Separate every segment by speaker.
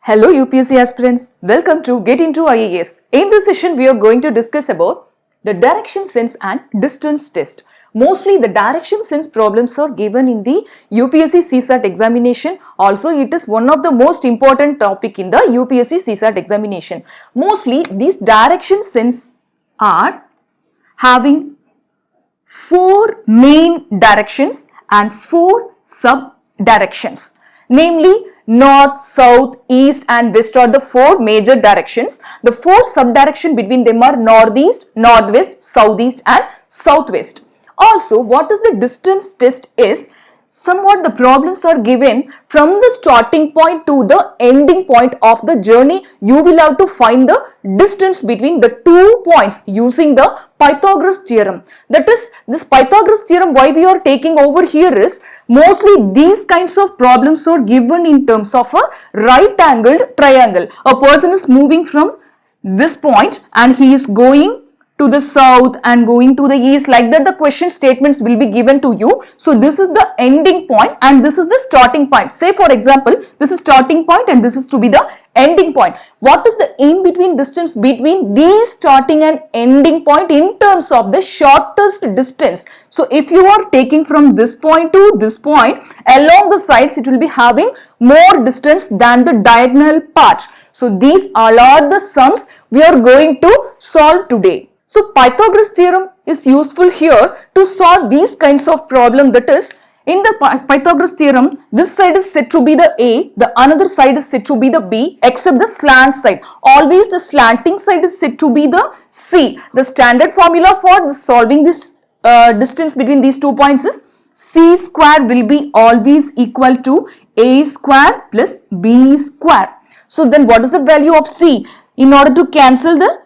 Speaker 1: Hello UPSC aspirants, welcome to Get Into IAS. In this session, we are going to discuss about the direction sense and distance test. Mostly the direction sense problems are given in the UPSC CSAT examination. Also, it is one of the most important topic in the UPSC CSAT examination. Mostly these direction sense are having 4 main directions and 4 sub directions. Namely, north, south, east and west are the 4 major directions. The 4 sub-directions between them are northeast, northwest, southeast and southwest. Also, what is the distance test is somewhat the problems are given from the starting point to the ending point of the journey. You will have to find the distance between the 2 points using the Pythagoras theorem. That is, this Pythagoras theorem why we are taking over here is mostly these kinds of problems are given in terms of a right angled triangle. A person is moving from this point and he is going to the south and going to the east, like that the question statements will be given to you. So this is the ending point and this is the starting point. Say for example, this is starting point and this is to be the ending point. What is the in between distance between these starting and ending point in terms of the shortest distance? So if you are taking from this point to this point, along the sides it will be having more distance than the diagonal part. So these all are the sums we are going to solve today. So Pythagoras theorem is useful here to solve these kinds of problem. That is, in the Pythagoras theorem, this side is said to be the A, the another side is said to be the B, except the slant side. Always the slanting side is said to be the C. The standard formula for solving this distance between these 2 points is C square will be always equal to A square plus B square. So then what is the value of C? In order to cancel the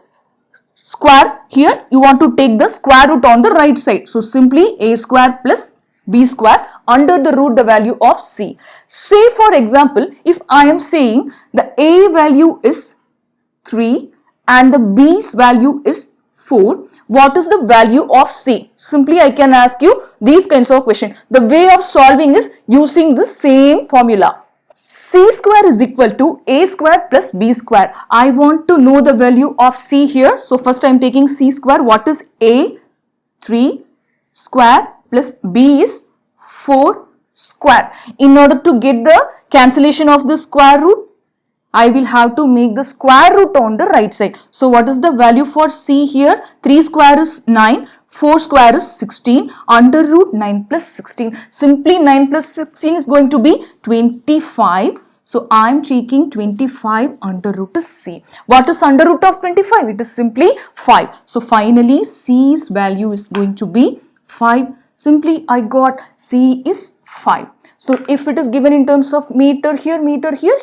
Speaker 1: square here, you want to take the square root on the right side. So simply A square plus B square under the root the value of C. Say for example, if I am saying the A value is 3 and the B's value is 4, what is the value of C? Simply I can ask you these kinds of questions. The way of solving is using the same formula. C square is equal to A square plus B square. I want to know the value of C here. So first I am taking C square. What is A? 3 square plus B is 4 square. In order to get the cancellation of the square root, I will have to make the square root on the right side. So what is the value for C here? 3 square is 9. 4 square is 16, under root 9 plus 16. Simply 9 plus 16 is going to be 25. So I am taking 25 under root is C. What is under root of 25? It is simply 5. So finally C's value is going to be 5. Simply I got C is 5. So if it is given in terms of meter here,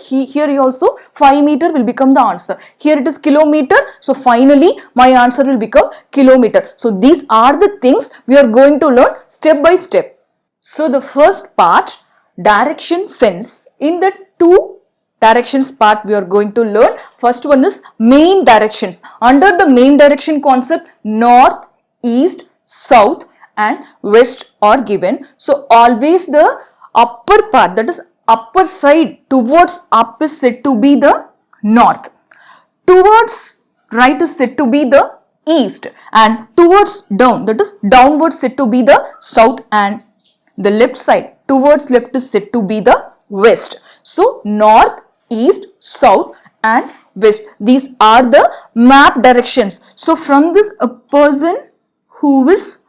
Speaker 1: here also 5 meter will become the answer. Here it is kilometer. So finally my answer will become kilometer. So these are the things we are going to learn step by step. So the first part, direction sense. In the 2 directions part we are going to learn. First one is main directions. Under the main direction concept, north, east, south and west are given. So always the upper part, that is upper side towards up is said to be the north, towards right is said to be the east and towards down, that is downward said to be the south and the left side towards left is said to be the west. So north, east, south and west, these are the map directions. So from this a person who is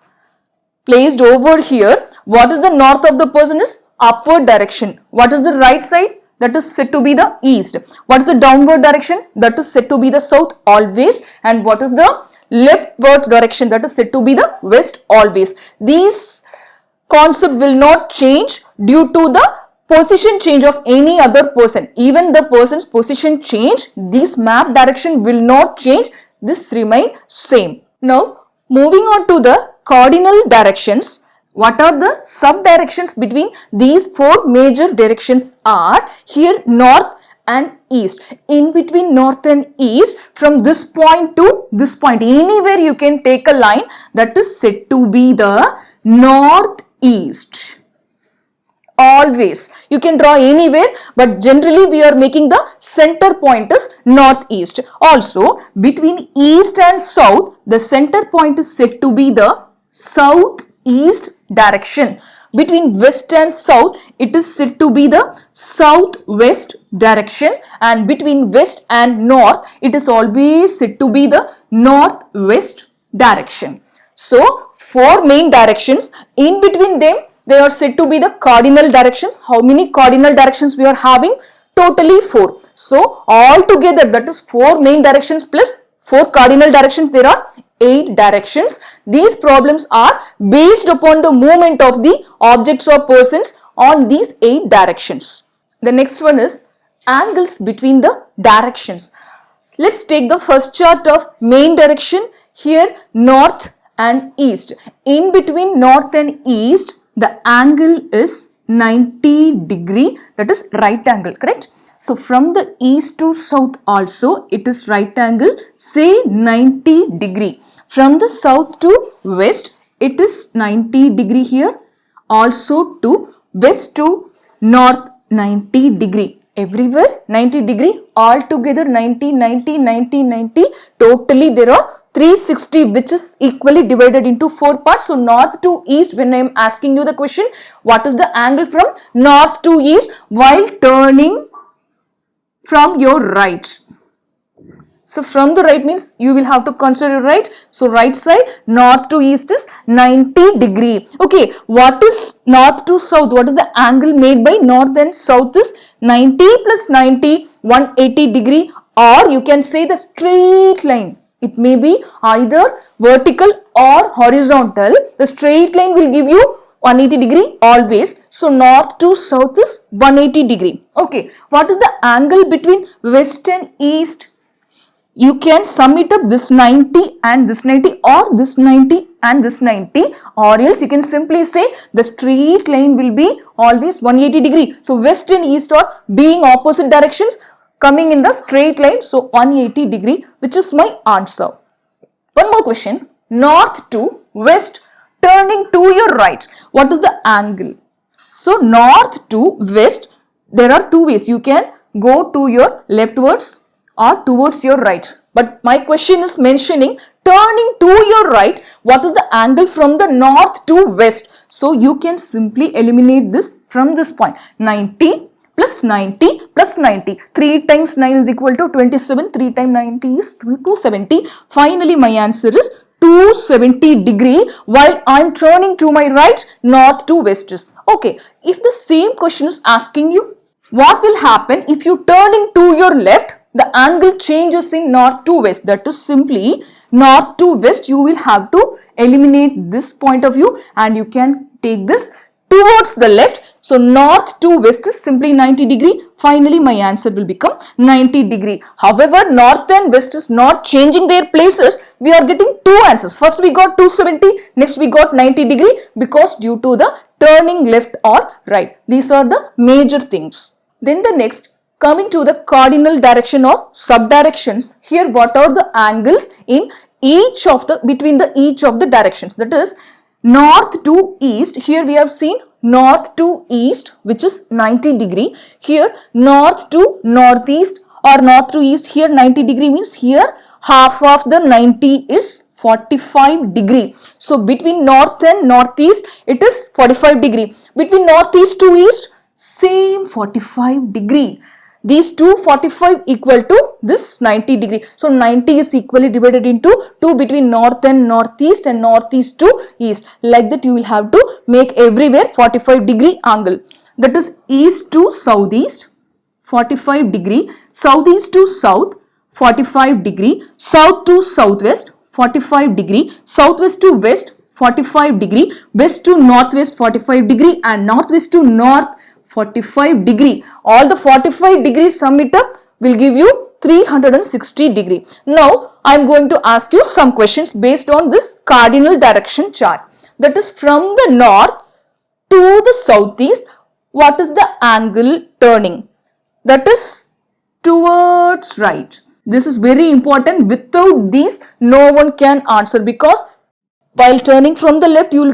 Speaker 1: placed over here, what is the north of the person is upward direction. What is the right side? That is said to be the east. What is the downward direction? That is said to be the south always. And what is the leftward direction? That is said to be the west always. These concept will not change due to the position change of any other person. Even the person's position change, this map direction will not change. This remain same. Now moving on to the cardinal directions. What are the sub directions between these 4 major directions are here north and east. In between north and east, from this point to this point, anywhere you can take a line, that is said to be the northeast. always. You can draw anywhere, but generally we are making the center point as northeast. Also, between east and south, the center point is said to be the southeast direction. Between west and south, it is said to be the southwest direction, and between west and north, it is always said to be the northwest direction. So, four main directions. In between them, they are said to be the cardinal directions. How many cardinal directions we are having? Totally 4. So, all together, that is 4 main directions plus 4 cardinal directions, there are 8 directions. These problems are based upon the movement of the objects or persons on these 8 directions. The next one is angles between the directions. Let's take the first chart of main direction. Here, north and east. In between north and east, the angle is 90 degree, that is right angle, correct? So, from the east to south also, it is right angle, say 90 degree. From the south to west, it is 90 degree here. Also to west to north, 90 degree. Everywhere 90 degree, altogether 90, 90, 90, 90. Totally there are 360, which is equally divided into 4 parts. So, north to east, when I am asking you the question, what is the angle from north to east while turning from your right? So, from the right means you will have to consider right. So, right side, north to east is 90 degree. Okay, what is north to south? What is the angle made by north and south is 90 plus 90, 180 degree, or you can say the straight line. It may be either vertical or horizontal. The straight line will give you 180 degree always. So, north to south is 180 degree. Okay, what is the angle between west and east? You can sum it up, this 90 and this 90, or this 90 and this 90, or else you can simply say the straight line will be always 180 degree. So, west and east are being opposite directions, coming in the straight line. So, 180 degree, which is my answer. One more question. North to west, turning to your right. What is the angle? So, north to west, there are 2 ways. You can go to your leftwards or towards your right. But my question is mentioning turning to your right. What is the angle from the north to west? So, you can simply eliminate this from this point. 90 plus 90 plus 90. 3 times 9 is equal to 27. 3 times 90 is 270. Finally, my answer is 270 degree while I am turning to my right, north to west is. Okay, if the same question is asking you, what will happen if you turning to your left, the angle changes in north to west. That is simply north to west, you will have to eliminate this point of view and you can take this towards the left. So, north to west is simply 90 degree. Finally, my answer will become 90 degree. However, north and west is not changing their places. We are getting 2 answers. First we got 270, next we got 90 degree because due to the turning left or right. These are the major things. Then the next, coming to the cardinal direction or subdirections. Here, what are the angles in each of the each of the directions? That is north to east. Here we have seen north to east, which is 90 degree. Here north to northeast or north to east. Here 90 degree means here half of the 90 is 45 degree. So, between north and northeast, it is 45 degree. Between northeast to east, same 45 degree. These two 45 equal to this 90 degree. So, 90 is equally divided into 2 between north and northeast and northeast to east. Like that you will have to make everywhere 45 degree angle. That is east to southeast 45 degree, southeast to south 45 degree, south to southwest 45 degree, southwest to west 45 degree, west to northwest 45 degree and northwest to north 45 degree. All the 45 degrees sum it up will give you 360 degree. Now, I am going to ask you some questions based on this cardinal direction chart. That is from the north to the southeast, what is the angle turning? That is towards right. This is very important. Without these, no one can answer because While turning from the left, you will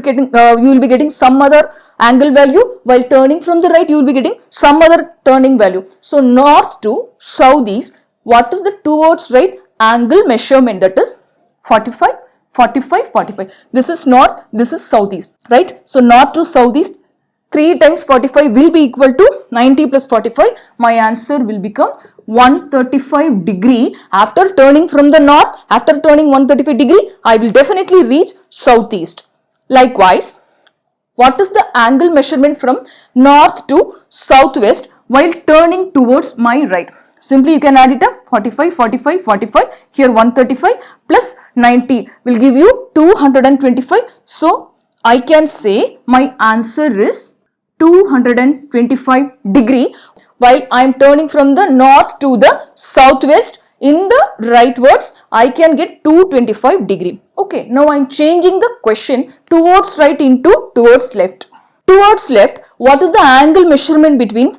Speaker 1: be getting some other angle value. While turning from the right, you will be getting some other turning value. So north to southeast, what is the towards right angle measurement? That is 45, 45, 45. This is north, this is southeast, right? So north to southeast, 3 times 45 will be equal to 90 plus 45. My answer will become 135 degree. After turning from the north, after turning 135 degree, I will definitely reach southeast. Likewise, what is the angle measurement from north to southwest while turning towards my right? Simply you can add it up, 45, 45, 45, here 135 plus 90 will give you 225. So, I can say my answer is 225 degree while I am turning from the north to the southwest. In the rightwards, I can get 225 degree. Okay, now I am changing the question towards right into towards left. Towards left, what is the angle measurement between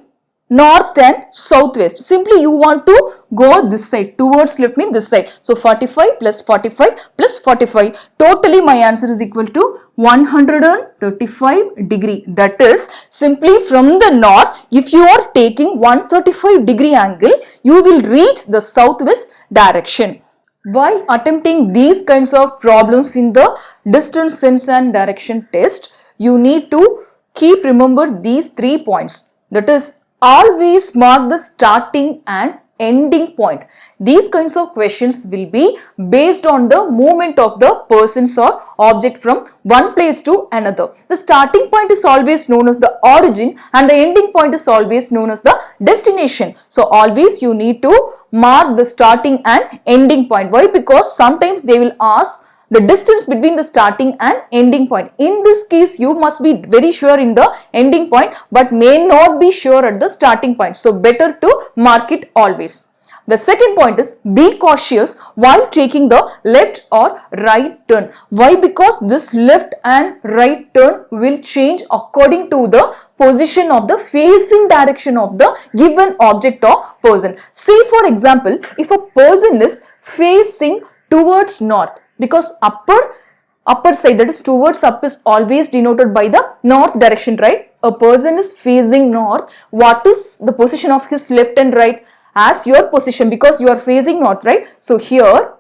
Speaker 1: north and southwest? Simply you want to go this side. Towards left means this side. So 45 plus 45 plus 45. Totally my answer is equal to 135 degree. That is simply from the north, if you are taking 135 degree angle, you will reach the southwest direction. While attempting these kinds of problems in the distance, sense and direction test, you need to keep remember these 3 points. That is, always mark the starting and ending point. These kinds of questions will be based on the movement of the persons or object from one place to another. The starting point is always known as the origin and the ending point is always known as the destination. So always you need to mark the starting and ending point. Why? Because sometimes they will ask the distance between the starting and ending point. In this case, you must be very sure in the ending point but may not be sure at the starting point. So better to mark it always. The second point is be cautious while taking the left or right turn. Why? Because this left and right turn will change according to the position of the facing direction of the given object or person. Say for example, if a person is facing towards north, because upper side, that is towards up, is always denoted by the north direction, right? A person is facing north. What is the position of his left and right? As your position, because you are facing north, right? So here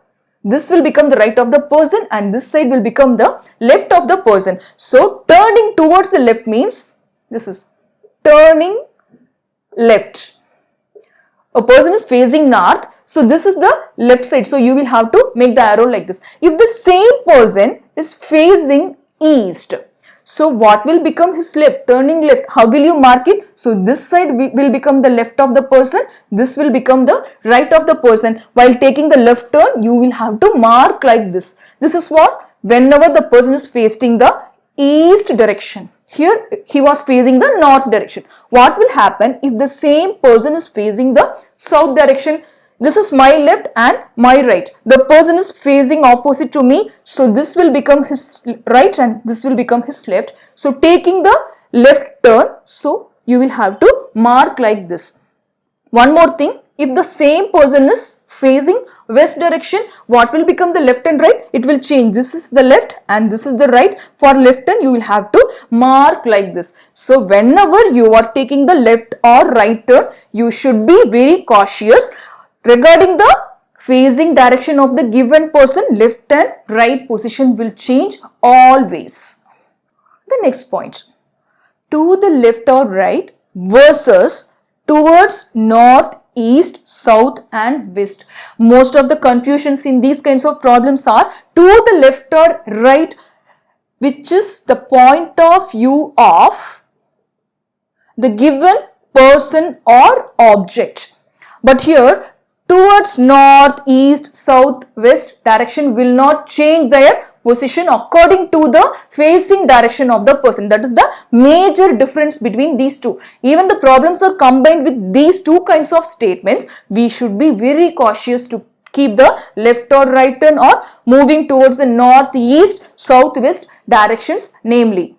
Speaker 1: this will become the right of the person and this side will become the left of the person. So turning towards the left means this is turning left. A person is facing north, so this is the left side. So you will have to make the arrow like this. If the same person is facing east, so what will become his left? Turning left. How will you mark it? So this side will become the left of the person. This will become the right of the person. While taking the left turn, you will have to mark like this. This is what? Whenever the person is facing the east direction. Here he was facing the north direction. What will happen if the same person is facing the south direction? This is my left and my right. The person is facing opposite to me. So this will become his right and this will become his left. So taking the left turn, so you will have to mark like this. One more thing, if the same person is facing west direction, what will become the left and right? It will change. This is the left and this is the right. For left turn, you will have to mark like this. So whenever you are taking the left or right turn, you should be very cautious regarding the facing direction of the given person. Left and right position will change always. The next point, to the left or right versus towards north, east, south and west. Most of the confusions in these kinds of problems are to the left or right, which is the point of view of the given person or object. But here towards north, east, south, west direction will not change their position according to the facing direction of the person. That is the major difference between these two. Even the problems are combined with these two kinds of statements. We should be very cautious to keep the left or right turn or moving towards the north, east, south, west directions namely.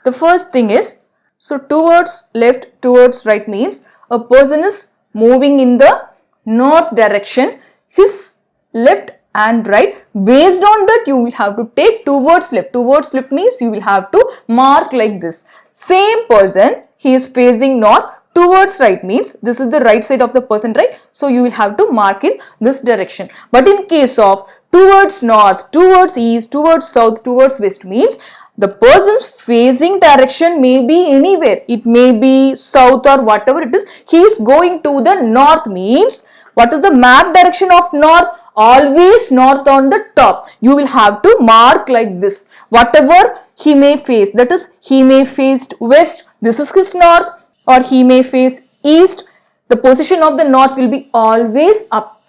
Speaker 1: The first thing is, so towards left, towards right means a person is moving in the north direction. His left and right. Based on that, you will have to take towards left. Towards left means you will have to mark like this. Same person, he is facing north. Towards right means this is the right side of the person, right? So you will have to mark in this direction. But in case of towards north, towards east, towards south, towards west means the person's facing direction may be anywhere. It may be south or whatever it is. He is going to the north means what is the map direction of north? Always north on the top. You will have to mark like this. Whatever he may face, that is, he may face west, this is his north, or he may face east, the position of the north will be always up,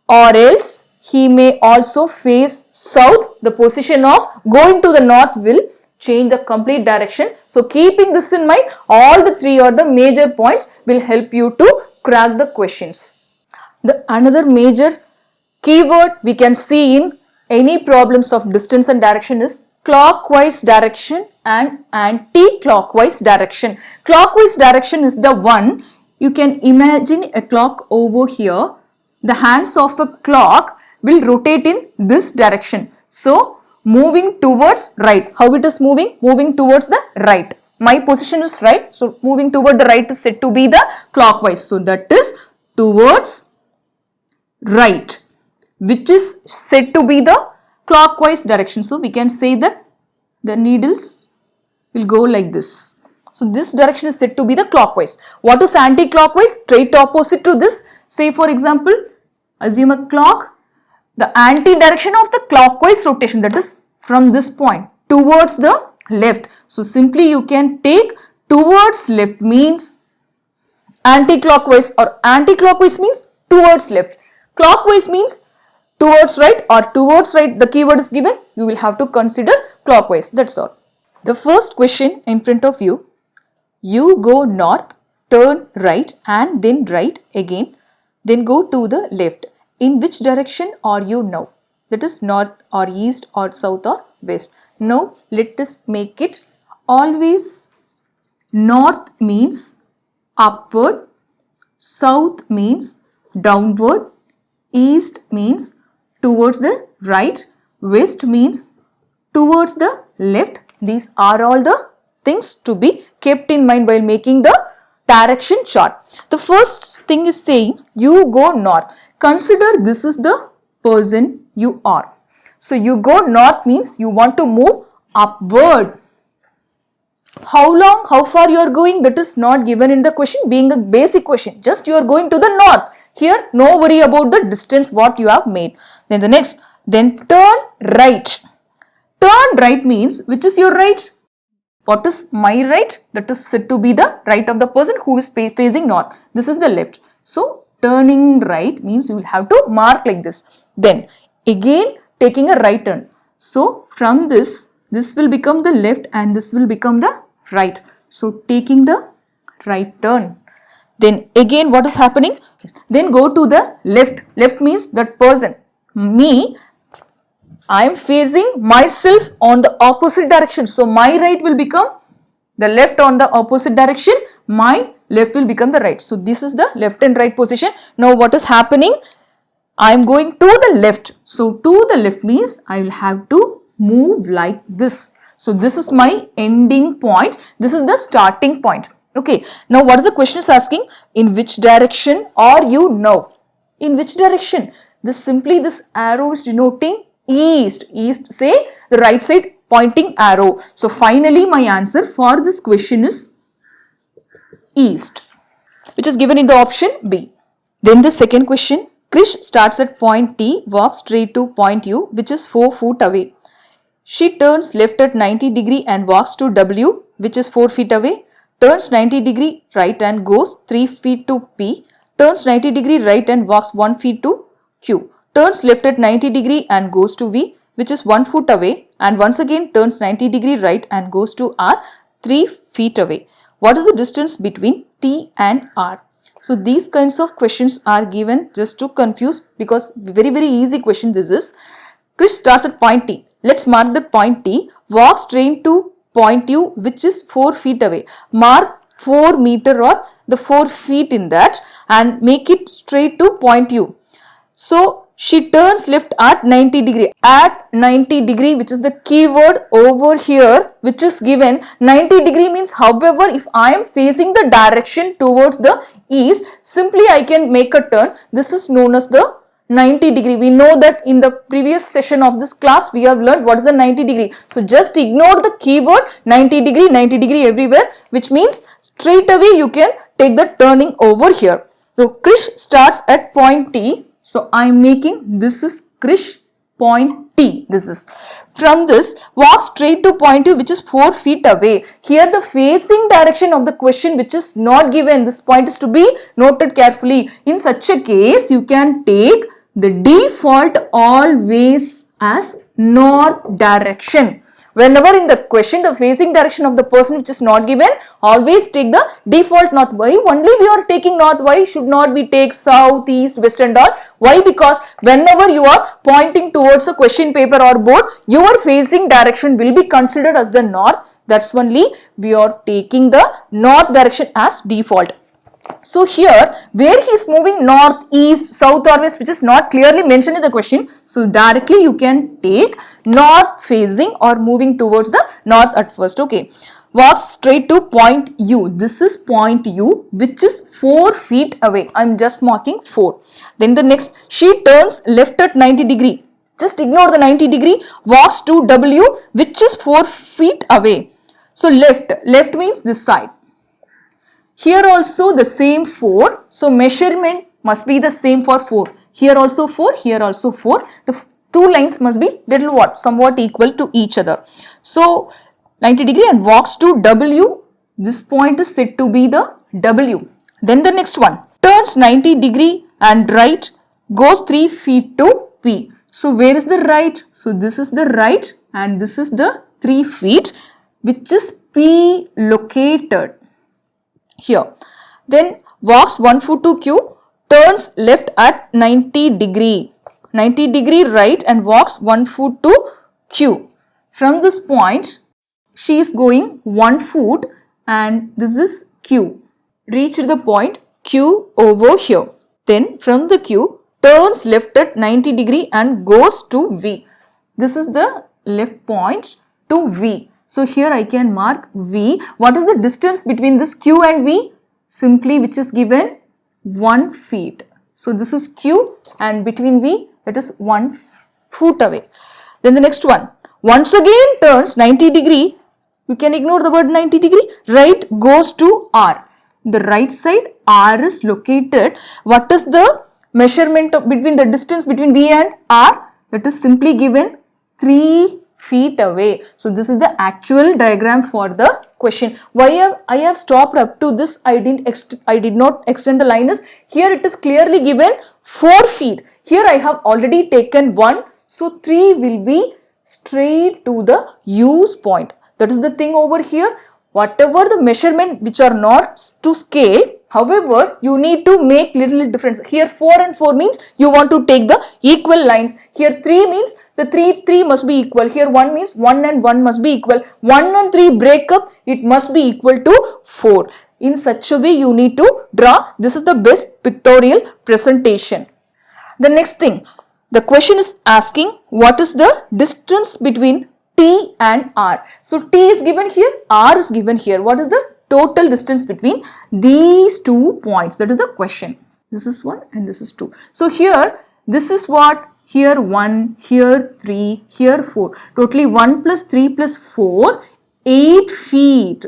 Speaker 1: or else he may also face south, the position of going to the north will change the complete direction. So keeping this in mind, all the three or the major points will help you to crack the questions. The another major keyword we can see in any problems of distance and direction is clockwise direction and anti-clockwise direction. Clockwise direction is the one, you can imagine a clock over here. The hands of a clock will rotate in this direction. So, moving towards right. How it is moving? Moving towards the right. My position is right. So, moving toward the right is said to be the clockwise. So, that is towards right, which is said to be the clockwise direction. So, we can say that the needles will go like this. So, this direction is said to be the clockwise. What is anti-clockwise? Straight opposite to this. Say for example, assume a clock, the anti-direction of the clockwise rotation, that is from this point towards the left. So, simply you can take towards left means anti-clockwise, or anti-clockwise means towards left. Clockwise means towards right, or towards right, the keyword is given, you will have to consider clockwise, that's all. The first question in front of you, you go north, turn right and then right again, then go to the left. In which direction are you now? That is north or east or south or west. Now let us make it always north means upward, south means downward, east means towards the right, west means towards the left. These are all the things to be kept in mind while making the direction chart. The first thing is saying you go north. Consider this is the person you are. So you go north means you want to move upward. How long, how far you are going, that is not given in the question, being a basic question. Just you are going to the north. Here no worry about the distance what you have made. Then the next, then turn right. Turn right means which is your right? What is my right? That is said to be the right of the person who is facing north. This is the left. So turning right means you will have to mark like this. Then again taking a right turn. So from this will become the left and this will become the right. So taking the right turn. Then again what is happening? Then go to the left. Left means that person. Me, I am facing myself on the opposite direction. So my right will become the left on the opposite direction. My left will become the right. So this is the left and right position. Now what is happening? I am going to the left. So to the left means I will have to move like this. So this is my ending point. This is the starting point. Okay. Now what is the question is asking? In which direction are you now? In which direction? This arrow is denoting east. East, say the right side pointing arrow. So finally my answer for this question is east, which is given in the option B. Then the second question, Krish starts at point T, walks straight to point U, which is 4 feet away. She turns left at 90 degree and walks to W, which is 4 feet away. Turns 90 degree right and goes 3 feet to P. Turns 90 degree right and walks 1 feet to Q. Turns left at 90 degree and goes to V, which is 1 foot away, and once again turns 90 degree right and goes to R, 3 feet away. What is the distance between T and R? So these kinds of questions are given just to confuse, because very easy question this is. Krish starts at point T. Let's mark the point T. Walk straight to point U, which is 4 feet away. Mark 4 meter or the 4 feet in that and make it straight to point U. So She turns left at 90 degree. At 90 degree, which is the keyword over here, which is given. 90 degree means, however, if I am facing the direction towards the east, simply I can make a turn. This is known as the 90 degree. We know that in the previous session of this class, we have learned what is the 90 degree. So just ignore the keyword 90 degree everywhere, which means straight away you can take the turning over here. So Krish starts at point T. So I am making, this is Krish, point T. This is. From this, walk straight to point U, which is 4 feet away. Here the facing direction of the question which is not given. This point is to be noted carefully. In such a case, you can take the default always as north direction. Whenever in the question the facing direction of the person which is not given, always take the default north. Why? Only we are taking north. Why should not we take south, east, west and all? Why? Because whenever you are pointing towards a question paper or board, your facing direction will be considered as the north. That's only we are taking the north direction as default. So here, where he is moving north, east, south or west, which is not clearly mentioned in the question. So directly you can take north facing or moving towards the north at first. Okay. Walk straight to point U. This is point U, which is 4 feet away. I am just marking 4. Then the next, she turns left at 90 degree. Just ignore the 90 degree. Walks to W, which is 4 feet away. So left means this side. Here also the same 4. So measurement must be the same for 4. Here also 4, here also 4. The two lines must be little what? Somewhat equal to each other. So 90 degree and walks to W. This point is said to be the W. Then the next one. Turns 90 degree and right, goes 3 feet to P. So where is the right? So this is the right and this is the 3 feet, which is P located here. Then walks 1 foot to Q, turns left at 90 degree. 90 degree right and walks 1 foot to Q. From this point, she is going 1 foot and this is Q. Reach the point Q over here. Then from the Q, turns left at 90 degree and goes to V. This is the left point to V. So here I can mark V. What is the distance between this Q and V? Simply which is given 1 feet. So this is Q and between V it is 1 foot away. Then the next one. Once again turns 90 degree. You can ignore the word 90 degree. Right goes to R. The right side R is located. What is the measurement between the distance between V and R? That is simply given 3 feet away. So this is the actual diagram for the question. Why I have stopped up to this, I did not extend the line is, here it is clearly given 4 feet. Here I have already taken 1. So 3 will be straight to the use point. That is the thing over here. Whatever the measurement which are not to scale, however, you need to make little difference. Here 4 and 4 means you want to take the equal lines. Here 3 means the 3 must be equal. Here 1 means 1 and 1 must be equal. 1 and 3 break up, it must be equal to 4. In such a way you need to draw. This is the best pictorial presentation. The next thing, the question is asking what is the distance between T and R. So T is given here, R is given here. What is the total distance between these 2 points? That is the question. This is 1 and this is 2. So here, this is what? Here 1, here 3, here 4. Totally 1 plus 3 plus 4, 8 feet.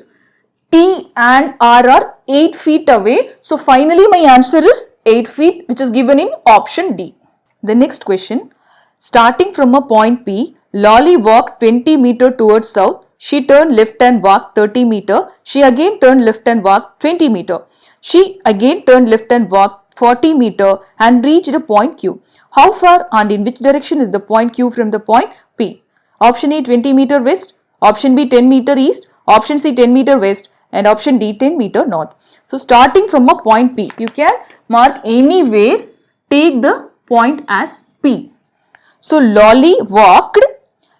Speaker 1: T and R are 8 feet away. So finally my answer is 8 feet, which is given in option D. The next question. Starting from a point P, Lolly walked 20 meter towards south. She turned left and walked 30 meter. She again turned left and walked 20 meter. She again turned left and walked 40 meter and reached a point Q. How far and in which direction is the point Q from the point P? Option A 20 meter west, option B 10 meter east, option C 10 meter west and option D 10 meter north. So starting from a point P, you can mark anywhere, take the point as P. So Lolly walked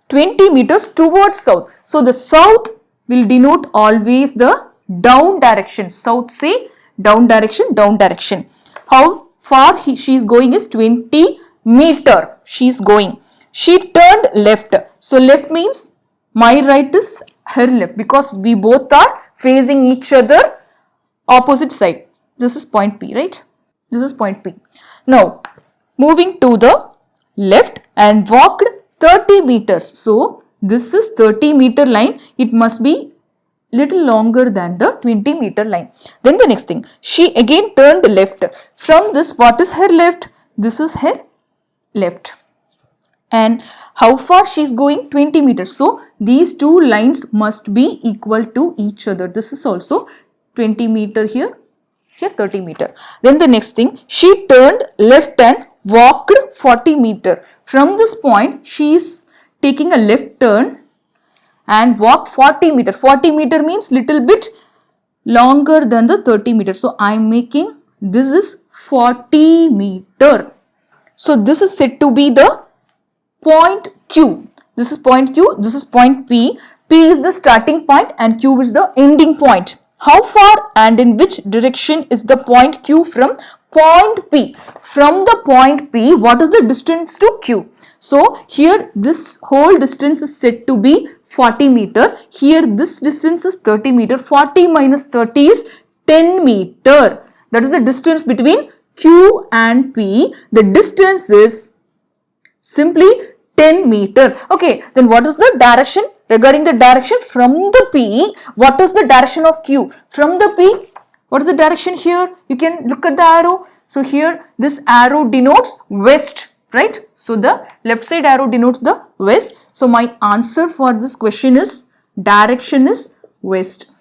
Speaker 1: 20 meters towards south. So the south will denote always the down direction. South say down direction, down direction. How far she is going is 20 meter she is going. She turned left. So left means my right is her left because we both are facing each other opposite side. This is point P, right? This is point P. Now moving to the left and walked 30 meters. So this is 30-meter line. It must be little longer than the 20-meter line. Then the next thing, she again turned left. From this, what is her left? This is her left. And how far she is going? 20 meters. So these two lines must be equal to each other. This is also 20 meter here, here 30 meter. Then the next thing, she turned left and walked 40 meter. From this point, she is taking a left turn and walk 40 meter. 40 meter means little bit longer than the 30 meter. So I am making this is 40 meter. So this is said to be the point Q. This is point Q. This is point P. P is the starting point and Q is the ending point. How far and in which direction is the point Q from point P? From the point P, what is the distance to Q? So here this whole distance is said to be 40 meter. Here this distance is 30 meter. 40 minus 30 is 10 meter. That is the distance between Q and P. The distance is simply 10 meter. Okay, then what is the direction? Regarding the direction from the P, what is the direction of Q? From the P, what is the direction here? You can look at the arrow. So here this arrow denotes west, right? So the left side arrow denotes the west. So my answer for this question is direction is west.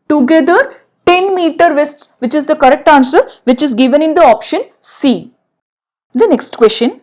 Speaker 1: Together 10 meter west, which is the correct answer, which is given in the option C. The next question,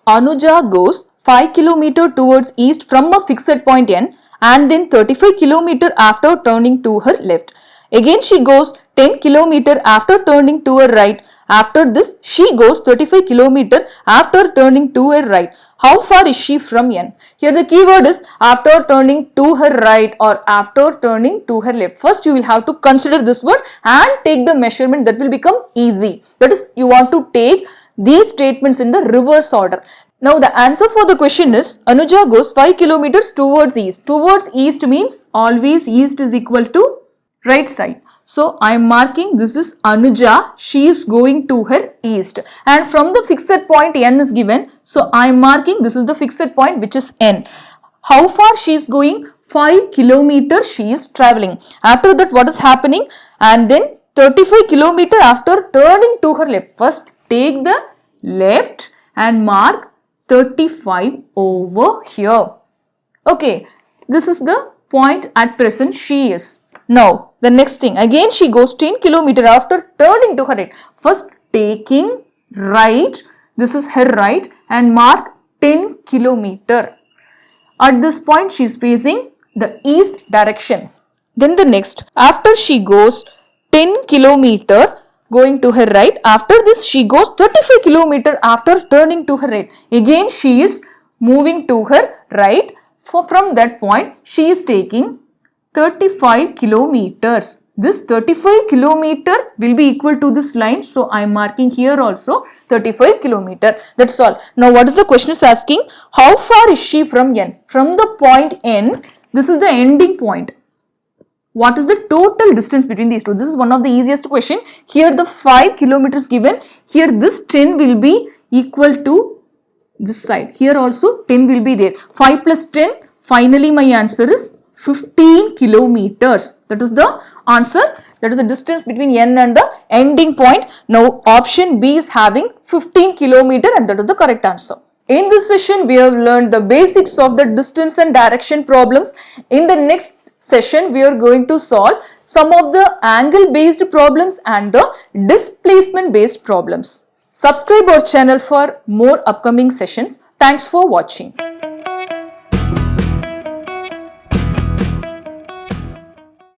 Speaker 1: Anuja goes 5 km towards east from a fixed point N and then 35 km after turning to her left. Again she goes 10 km after turning to her right. After this she goes 35 km after turning to her right. How far is she from N? Here the keyword is after turning to her right or after turning to her left. First you will have to consider this word and take the measurement. That will become easy. That is, you want to take these statements in the reverse order. Now the answer for the question is Anuja goes 5 km towards east. Towards east means always east is equal to right side. So I am marking this is Anuja. She is going to her east. And from the fixed point N is given. So I am marking this is the fixed point which is N. How far she is going? 5 km she is traveling. After that what is happening? And then 35 km after turning to her left. First take the left and mark 35 over here. Okay, this is the point at present she is. Now, the next thing, again she goes 10 km after turning to her right. First taking right, this is her right and mark 10 km. At this point she is facing the east direction. Then the next, after she goes 10 km going to her right. After this she goes 35 km after turning to her right. Again she is moving to her right. From that point she is taking 35 kilometers. This 35 kilometer will be equal to this line. So I am marking here also 35 kilometer. That's all. Now what is the question is asking? How far is she from N? From the point N, this is the ending point. What is the total distance between these two? This is one of the easiest question. Here the 5 kilometers given. Here this 10 will be equal to this side. Here also 10 will be there. 5 plus 10. Finally my answer is 15 kilometers. That is the answer. That is the distance between N and the ending point. Now option B is having 15 kilometer and that is the correct answer. In this session we have learned the basics of the distance and direction problems. In the next session we are going to solve some of the angle based problems and the displacement based problems. Subscribe our channel for more upcoming sessions. Thanks for watching.